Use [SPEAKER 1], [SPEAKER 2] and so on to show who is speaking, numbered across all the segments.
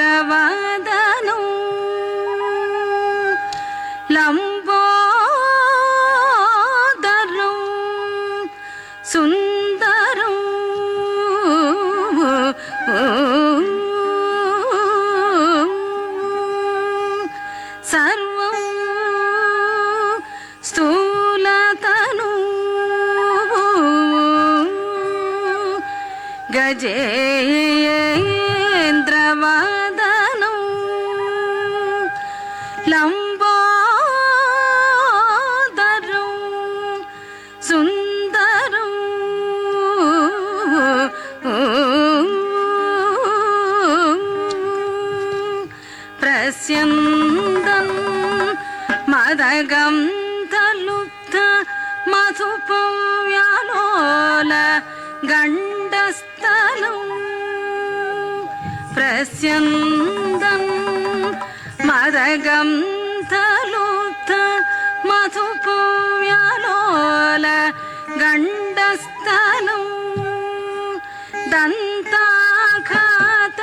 [SPEAKER 1] ಗಜೇಂದ್ರವಾದನು ಲಂಬೋದರಂ ಸುಂದರಂ ಸರ್ವಂ ಸ್ಥೂಲತನು ಗಜೇಂದ್ರವಾದನು ಲಂಬೋದರಂ ಸುಂದರಂ ಪ್ರಸ್ಯಂದನ್ ಮದಗಂಧಲುಬ್ಧ ಮಧುಪವ್ಯಾಲೋಲ ಗಂಡಸ್ಥಲಂ ಪ್ರಸ್ಯಂದನ್ ಮದಗಂಧಲುಬ್ಧ ಮಧುಪವ್ಯಾಲೋಲ ಗಂಡಸ್ಥಲಂ ದಂತಾಘಾತ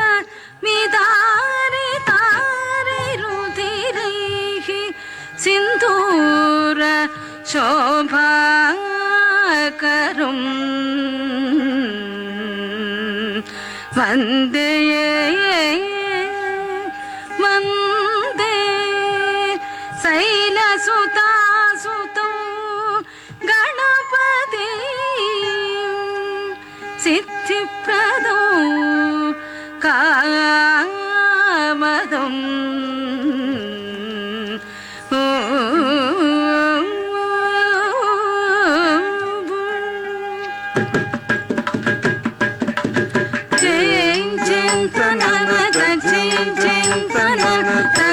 [SPEAKER 1] ಮಿದಾರಿತಾರಿರುಧಿರೈಃ ಸಿಂಧೂರ ಶೋಭಾಕರಂ ವಂದೇ ವಂದೇ ಶೈಲಸುತಾಸುತಂ ಗಣಪತಿ ಸಿದ್ಧಿಪ್ರದೋ ಕಾಮದಂ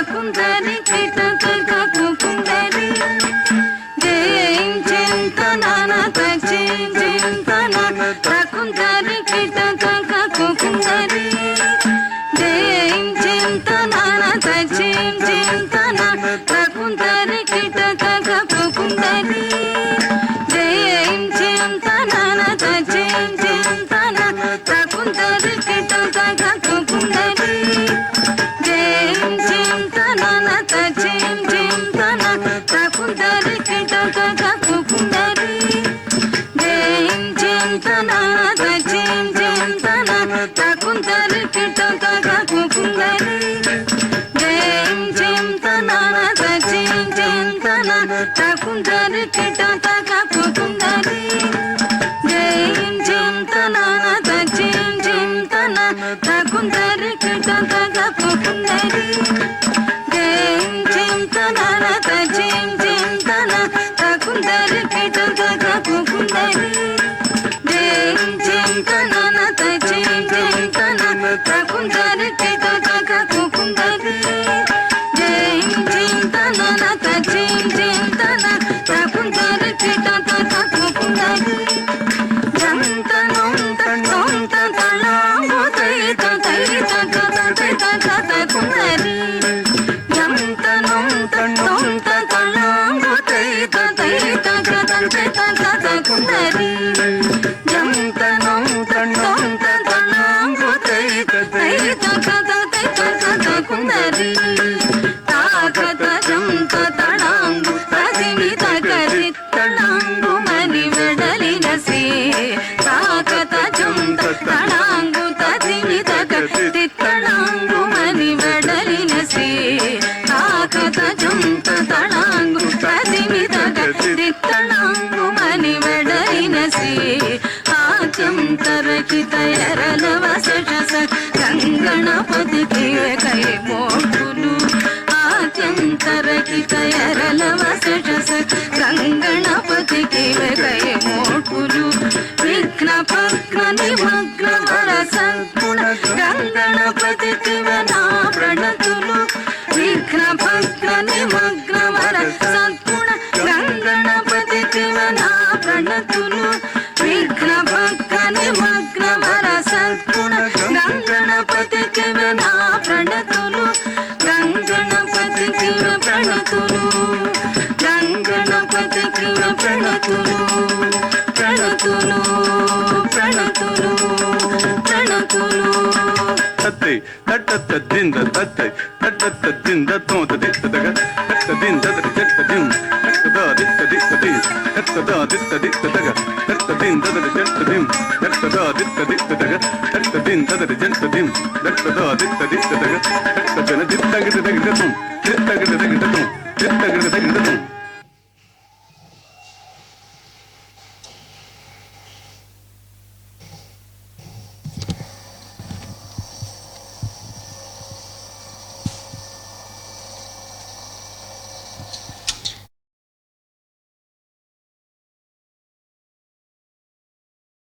[SPEAKER 1] ಕುಂದರಿ ಕಿಟ ಕುಂದರಿ ಜೈಂ ಚಿಂತನ ಚಿಂತನ ಕುಂದರಿ ಕಿಟ ಕುಂದರಿ ಜೈಂ ಚಿಂತನ ಚಿಂತನ ಕುಂದರಿ ಕಿಟ ಕುಂದರಿ ಜೈಂ ಚಿಂತನ ಚಿಂತನ ಕುಂದರಿ ಕಿಟ ಕುಂದರಿ ಕುಂದರಿ ಕಿಟ ಕುಂದರಿ ಜೈಂ ಚಿಂತನ ಚಿಂತನ ಕುಂದರಿ ಕಿಟ ಕುಂದರಿ ಜೈಂ ಚಿಂತನ ಚಿಂತನ ಕುಂದರಿ ಕಿಟ ಕುಂದರಿ ಜೈಂ ಚಿಂತನ ಚಿಂತನ ಕುಂದರಿ ಕಿಟ ಕುಂದರಿ ಜೈಂ ಚಿಂತನ ಚಿಂತನ ಕುಂದರಿ ಕಿಟ ಕುಂದರಿ ಜಂತನೊಂತ ತಳಾಂಬುತೈತ ತೈತ ಕುಂದರಿ ಜಂತನೊಂತ ತಳಾಂಬುತೈತ ತೈತ ಕುಂದರಿ ಜಂತನೊಂತ ತಳಾಂಬುತೈತ ತೈತ ಕುಂದರಿ ತಾಕತ ಜಂತ ತಳಾಂಬು ಪ್ರತಿನಿತ ಕರಿ ತಳಾ తళాంగు తదిమి తగ తిత్తళాంగు మని వెడలిన శ్రీ తాకత జంత తళాంగు తదిమి తగ తిత్తళాంగు మని వెడలిన శ్రీ ఆచం తరకిత ఎరలవ శశ గంగణపతికి కై మోటులు ఆచంతరకిత ఎరలవ శశ గంగణపతికి కై మోటులు విఘ్న భగ్న నిమగ్న వర సంగుణ గంగణపతికి నా ప్రణతులు విఘ్న భగ్న నిమగ్న వర సద్గుణ గంగణపతికి నా ప్రణతులు విఘ్న భగ్న నిమగ్న వర సద్గుణ గంగణపతికి నా ప్రణతులు గంగణపతికి ప్రణతులు గంగణపతికి ప్రణతులు ప్రణతులు ప్రణతులు ప్రణతులు
[SPEAKER 2] తత్తే తట్ట దింద తత్తే తట్ట దింద తోత దిత్త దగ తట్ట దింద దగ జట్ట దిం తట్ట దిత్త దిత్త ది తట్ట దిత్త దిత్త దగ తట్ట దింద దగ జట్ట దిం తట్ట దిత్త దిత్త దగ తట్ట దింద దగ జట్ట దిం తట్ట దిత్త దిత్త దగ